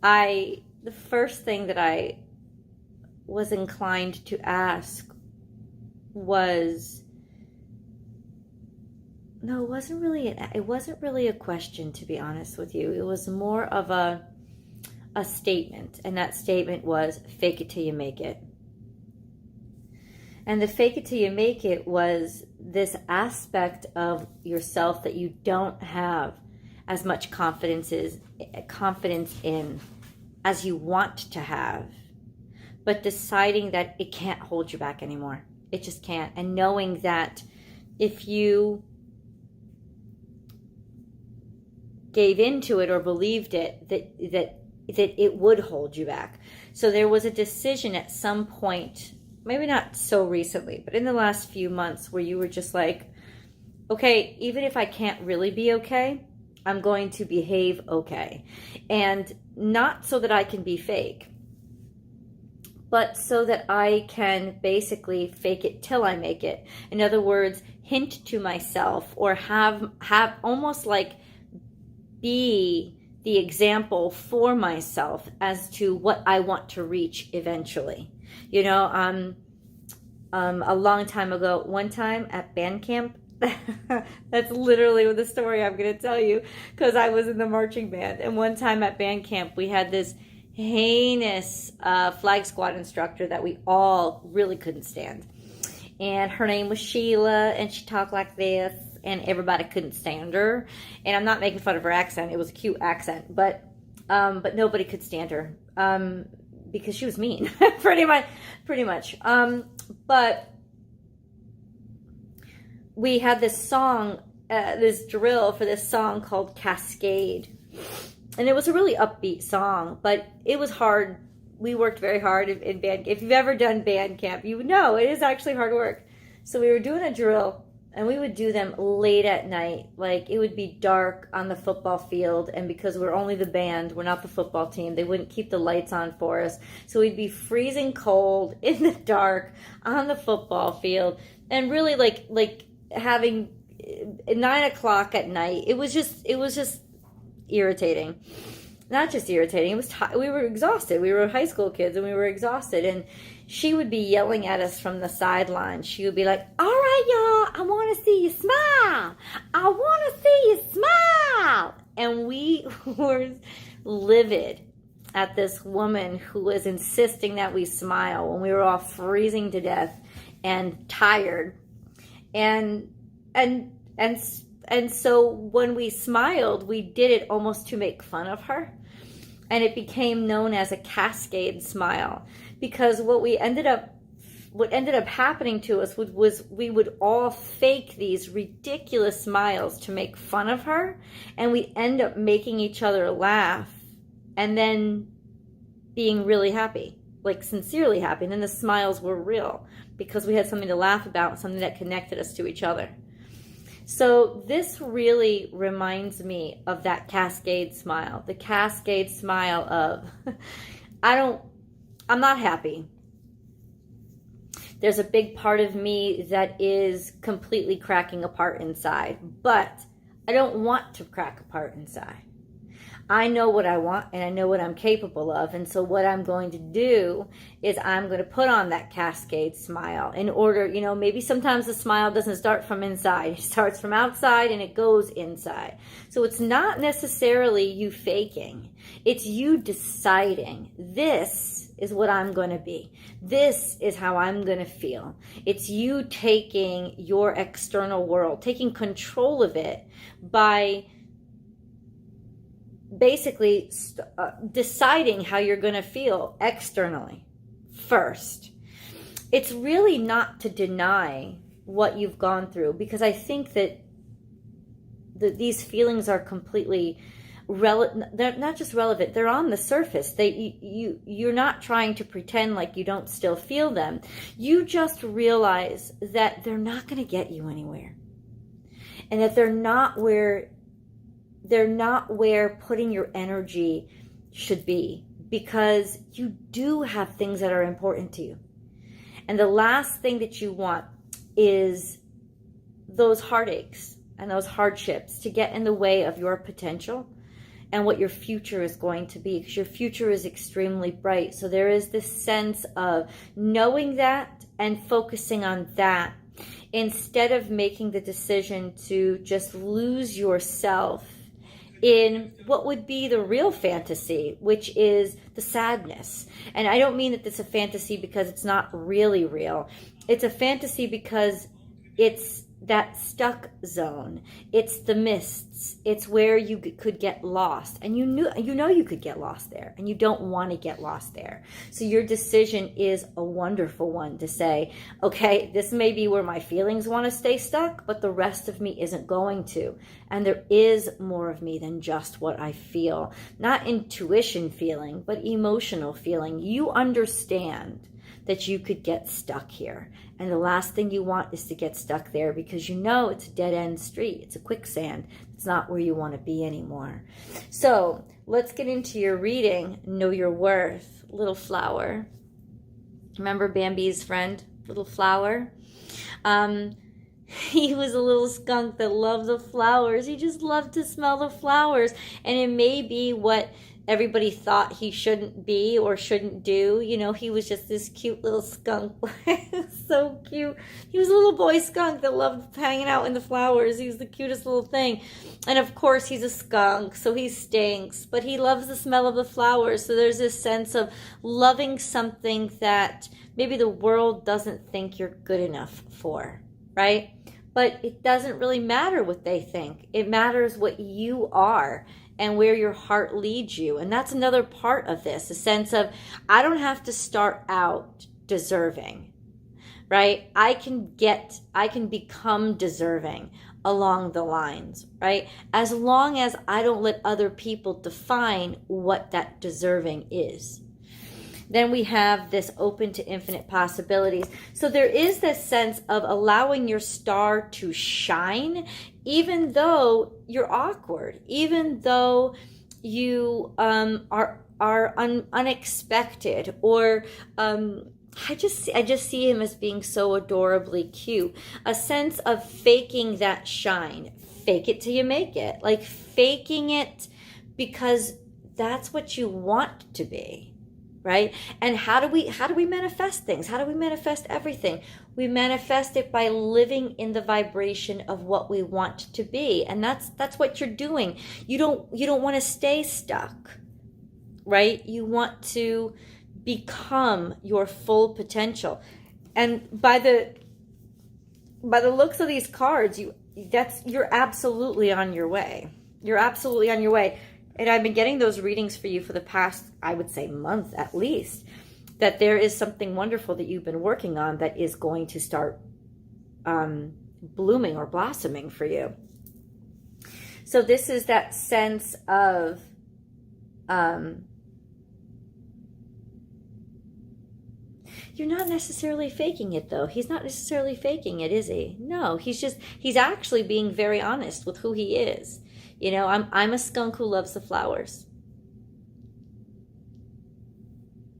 the first thing that I was inclined to ask was, no, it wasn't really a question, to be honest with you. It was more of a statement, and that statement was, fake it till you make it. And the fake it till you make it was this aspect of yourself that you don't have as much confidence in as you want to have, but deciding that it can't hold you back anymore. It just can't. And knowing that if you gave into it or believed it, that it would hold you back. So there was a decision at some point, maybe not so recently, but in the last few months, where you were just like, okay, even if I can't really be okay, I'm going to behave okay. And not so that I can be fake, but so that I can basically fake it till I make it. In other words, hint to myself, or have almost like be the example for myself as to what I want to reach eventually. You know, a long time ago, one time at band camp, that's literally the story I'm going to tell you, because I was in the marching band. And one time at band camp, we had this heinous flag squad instructor that we all really couldn't stand. And her name was Sheila, and she talked like this, and everybody couldn't stand her. And I'm not making fun of her accent. It was a cute accent, but nobody could stand her because she was mean, pretty much. But we had this song, this drill for this song called Cascade. And it was a really upbeat song, but it was hard. We worked very hard in band. If you've ever done band camp, you know it is actually hard work. So we were doing a drill, and we would do them late at night. Like, it would be dark on the football field, and because we're only the band, we're not the football team, they wouldn't keep the lights on for us. So we'd be freezing cold in the dark on the football field, and really like having 9 o'clock at night. It was just irritating. Not just irritating, it was we were exhausted. We were high school kids, and we were exhausted. And she would be yelling at us from the sidelines. She would be like, all right, y'all, I want to see you smile. I want to see you smile. And we were livid at this woman who was insisting that we smile when we were all freezing to death and tired. And so when we smiled, we did it almost to make fun of her. And it became known as a cascade smile, because what ended up happening to us was we would all fake these ridiculous smiles to make fun of her, and we end up making each other laugh and then being really happy, like sincerely happy. And then the smiles were real because we had something to laugh about, something that connected us to each other. So this really reminds me of that cascade smile, the cascade smile of, I'm not happy. There's a big part of me that is completely cracking apart inside, but I don't want to crack apart inside. I know what I want, and I know what I'm capable of. And so what I'm going to do is I'm going to put on that cascade smile in order, maybe sometimes the smile doesn't start from inside. It starts from outside and it goes inside. So it's not necessarily you faking. It's you deciding, this is what I'm going to be. This is how I'm going to feel. It's you taking your external world, taking control of it by basically deciding how you're going to feel externally first. It's really not to deny what you've gone through, because I think that these feelings are completely they're not just relevant, they're on the surface. You're not trying to pretend like you don't still feel them. You just realize that they're not going to get you anywhere, and that they're not where putting your energy should be, because you do have things that are important to you. And the last thing that you want is those heartaches and those hardships to get in the way of your potential and what your future is going to be, because your future is extremely bright. So there is this sense of knowing that and focusing on that instead of making the decision to just lose yourself in what would be the real fantasy, which is the sadness. And I don't mean that it's a fantasy because it's not really real. It's a fantasy because it's that stuck zone. It's the mists. It's where you could get lost. And you know you could get lost there, and you don't want to get lost there. So your decision is a wonderful one to say, okay, this may be where my feelings want to stay stuck, but the rest of me isn't going to. And there is more of me than just what I feel. Not intuition feeling, but emotional feeling. You understand that you could get stuck here. And the last thing you want is to get stuck there, because you know it's a dead-end street. It's a quicksand. It's not where you want to be anymore. So let's get into your reading. Know your worth. Little flower. Remember Bambi's friend, little flower? He was a little skunk that loved the flowers. He just loved to smell the flowers. And it may be what everybody thought he shouldn't be or shouldn't do. You know, he was just this cute little skunk. So cute. He was a little boy skunk that loved hanging out in the flowers. He was the cutest little thing. And of course, he's a skunk, so he stinks. But he loves the smell of the flowers. So there's this sense of loving something that maybe the world doesn't think you're good enough for, right? But it doesn't really matter what they think. It matters what you are and where your heart leads you. And that's another part of this, a sense of, I don't have to start out deserving, right? I can become deserving along the lines, right? As long as I don't let other people define what that deserving is. Then we have this open to infinite possibilities. So there is this sense of allowing your star to shine, even though you're awkward, even though you are unexpected, or I just see him as being so adorably cute. A sense of faking that shine. Fake it till you make it. Like faking it because that's what you want to be. Right? And how do we manifest things? How do we manifest everything? We manifest it by living in the vibration of what we want to be. And that's what you're doing. You don't want to stay stuck, right? You want to become your full potential. And by the looks of these cards, you're absolutely on your way. You're absolutely on your way. And I've been getting those readings for you for the past, I would say, month at least, that there is something wonderful that you've been working on that is going to start blooming or blossoming for you. So this is that sense of you're not necessarily faking it, though. He's not necessarily faking it, is he? No, he's actually being very honest with who he is. You know, I'm a skunk who loves the flowers.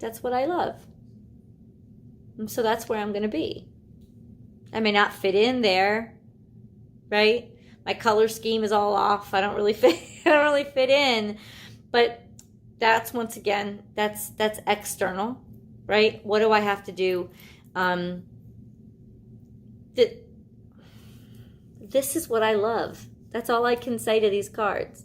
That's what I love. And so that's where I'm going to be. I may not fit in there, right? My color scheme is all off. I don't really fit in. But that's, once again, that's external, right? What do I have to do? This is what I love. That's all I can say to these cards.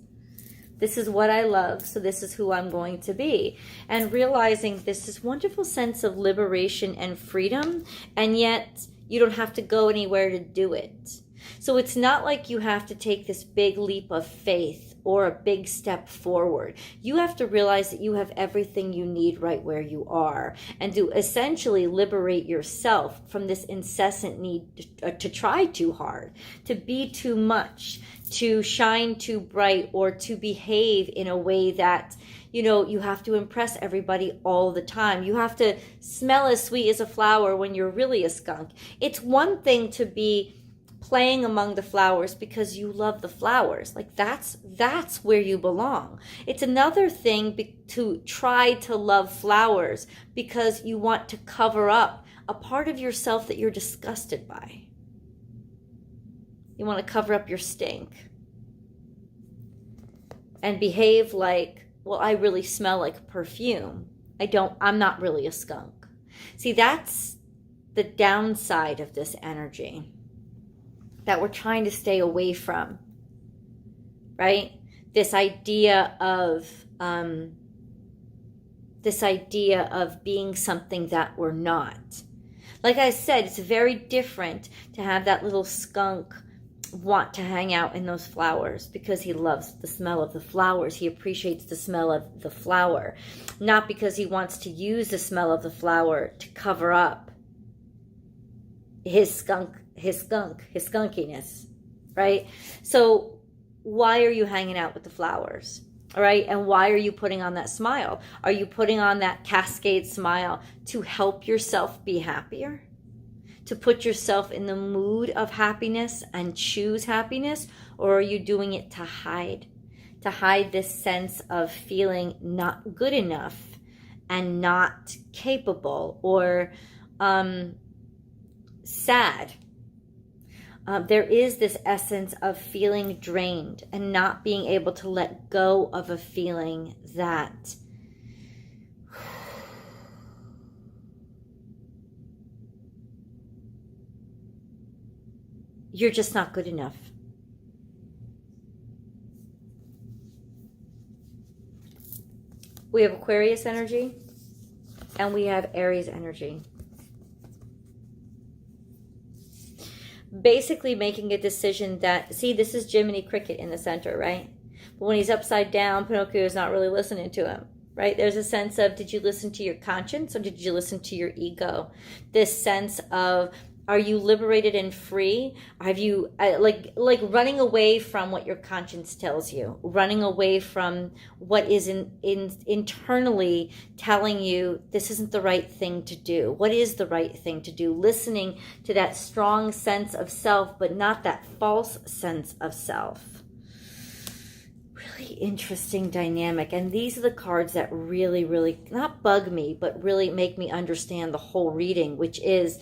This is what I love, so this is who I'm going to be. And realizing this wonderful sense of liberation and freedom, and yet you don't have to go anywhere to do it. So it's not like you have to take this big leap of faith or a big step forward. You have to realize that you have everything you need right where you are, and to essentially liberate yourself from this incessant need to try too hard, to be too much, to shine too bright, or to behave in a way that, you know, you have to impress everybody all the time. You have to smell as sweet as a flower when you're really a skunk. It's one thing to be playing among the flowers because you love the flowers. Like that's where you belong. It's another thing to try to love flowers because you want to cover up a part of yourself that you're disgusted by. You want to cover up your stink. and behave like, well, I really smell like perfume. I'm not really a skunk. See, that's the downside of this energy that we're trying to stay away from, right? This idea of being something that we're not. Like I said, it's very different to have that little skunk want to hang out in those flowers because he loves the smell of the flowers. He appreciates the smell of the flower, not because he wants to use the smell of the flower to cover up his skunkiness, right? So why are you hanging out with the flowers? All right. And why are you putting on that smile? Are you putting on that cascade smile to help yourself be happier? To put yourself in the mood of happiness and choose happiness? Or are you doing it to hide this sense of feeling not good enough and not capable or sad? There is this essence of feeling drained and not being able to let go of a feeling that you're just not good enough. We have Aquarius energy and we have Aries energy. Basically making a decision that, see, this is Gemini cricket in the center, right? But when he's upside down, Pinocchio is not really listening to him, right? There's a sense of, did you listen to your conscience or did you listen to your ego? This sense of, are you liberated and free? Have you, like running away from what your conscience tells you, running away from what is internally telling you this isn't the right thing to do. What is the right thing to do? Listening to that strong sense of self, but not that false sense of self. Really interesting dynamic. And these are the cards that really, really not bug me, but really make me understand the whole reading, which is,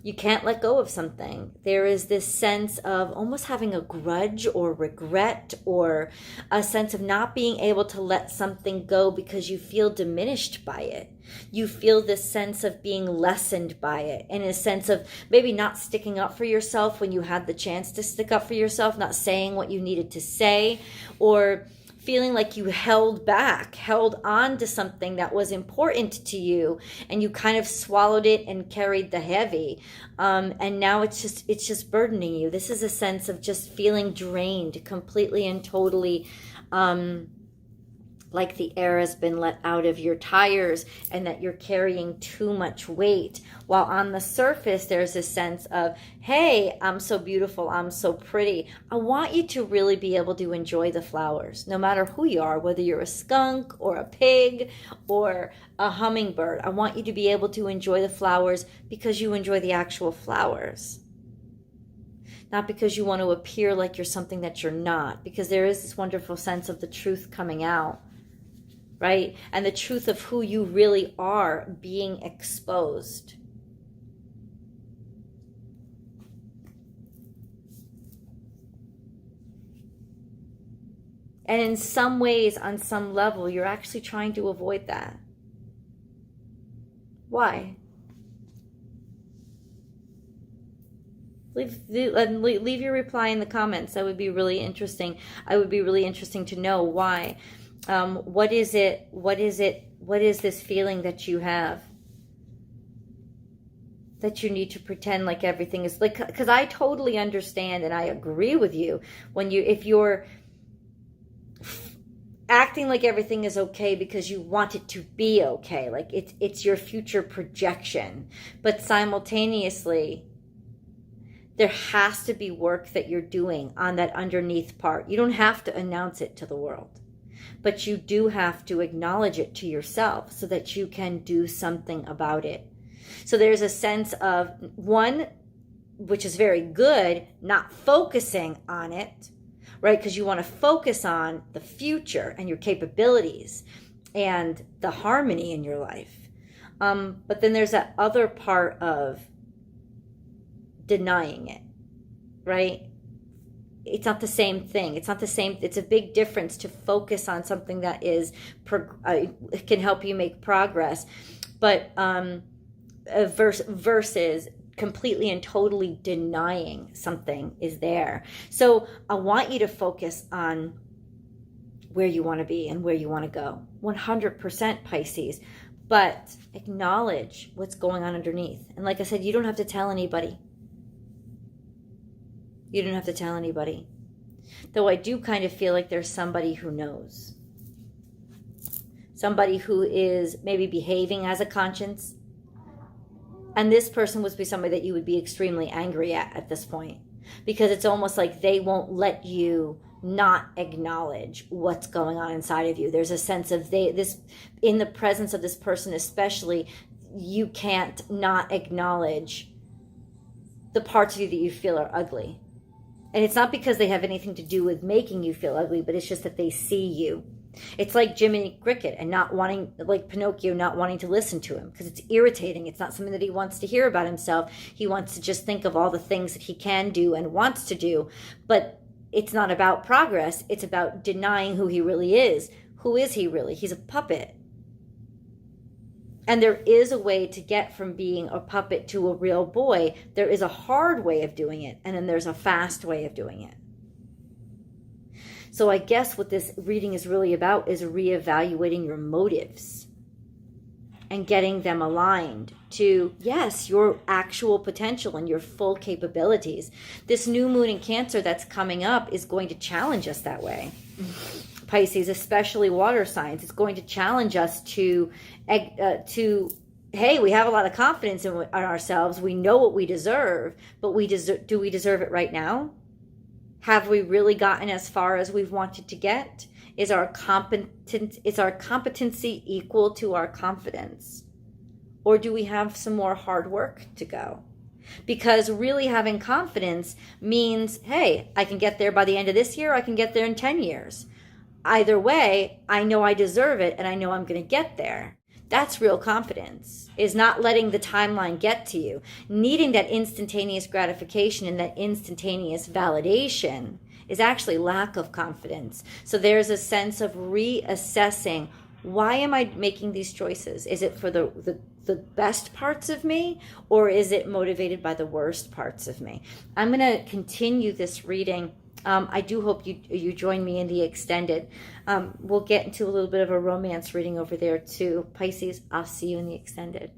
you can't let go of something. There is this sense of almost having a grudge or regret or a sense of not being able to let something go because you feel diminished by it. You feel this sense of being lessened by it, and a sense of maybe not sticking up for yourself when you had the chance to stick up for yourself, not saying what you needed to say, or feeling like you held on to something that was important to you, and you kind of swallowed it and carried the heavy. And now it's just burdening you. This is a sense of just feeling drained completely and totally, like the air has been let out of your tires and that you're carrying too much weight. While on the surface, there's a sense of, hey, I'm so beautiful, I'm so pretty. I want you to really be able to enjoy the flowers, no matter who you are, whether you're a skunk or a pig or a hummingbird. I want you to be able to enjoy the flowers because you enjoy the actual flowers. Not because you want to appear like you're something that you're not, because there is this wonderful sense of the truth coming out, right? And the truth of who you really are being exposed. And in some ways, on some level, you're actually trying to avoid that. Why? Leave your reply in the comments. That would be really interesting. I would be really interesting to know why. What is it? What is this feeling that you have? That you need to pretend like everything is like, because I totally understand and I agree with you if you're acting like everything is okay because you want it to be okay, like it's your future projection, but simultaneously there has to be work that you're doing on that underneath part. You don't have to announce it to the world, but you do have to acknowledge it to yourself so that you can do something about it. So there's a sense of, one, which is very good, not focusing on it, right? Because you want to focus on the future and your capabilities and the harmony in your life. But then there's that other part of denying it, right? it's not the same thing. It's not the same. It's a big difference to focus on something that is can help you make progress, but versus completely and totally denying something is there. So I want you to focus on where you want to be and where you want to go. 100% Pisces. But acknowledge what's going on underneath. And like I said, you don't have to tell anybody. You don't have to tell anybody. Though I do kind of feel like there's somebody who knows. Somebody who is maybe behaving as a conscience. And this person would be somebody that you would be extremely angry at this point. Because it's almost like they won't let you not acknowledge what's going on inside of you. There's a sense of in the presence of this person especially, you can't not acknowledge the parts of you that you feel are ugly. And it's not because they have anything to do with making you feel ugly, but it's just that they see you. It's like Jiminy Cricket and not wanting, like Pinocchio, not wanting to listen to him because it's irritating. It's not something that he wants to hear about himself. He wants to just think of all the things that he can do and wants to do. But it's not about progress. It's about denying who he really is. Who is he really? He's a puppet. And there is a way to get from being a puppet to a real boy. There is a hard way of doing it, and then there's a fast way of doing it. So I guess what this reading is really about is reevaluating your motives and getting them aligned to, yes, your actual potential and your full capabilities. This new moon in Cancer that's coming up is going to challenge us that way. Pisces, especially water signs, it's going to challenge us to hey, we have a lot of confidence in ourselves. We know what we deserve, but do we deserve it right now? Have we really gotten as far as we've wanted to get? Is our competency equal to our confidence? Or do we have some more hard work to go? Because really having confidence means, hey, I can get there by the end of this year, I can get there in 10 years. Either way, I know I deserve it and I know I'm going to get there. That's real confidence, is not letting the timeline get to you. Needing that instantaneous gratification and that instantaneous validation is actually lack of confidence. So there's a sense of reassessing, why am I making these choices? Is it for the best parts of me, or is it motivated by the worst parts of me? I'm going to continue this reading. I do hope you join me in the extended. We'll get into a little bit of a romance reading over there too. Pisces, I'll see you in the extended.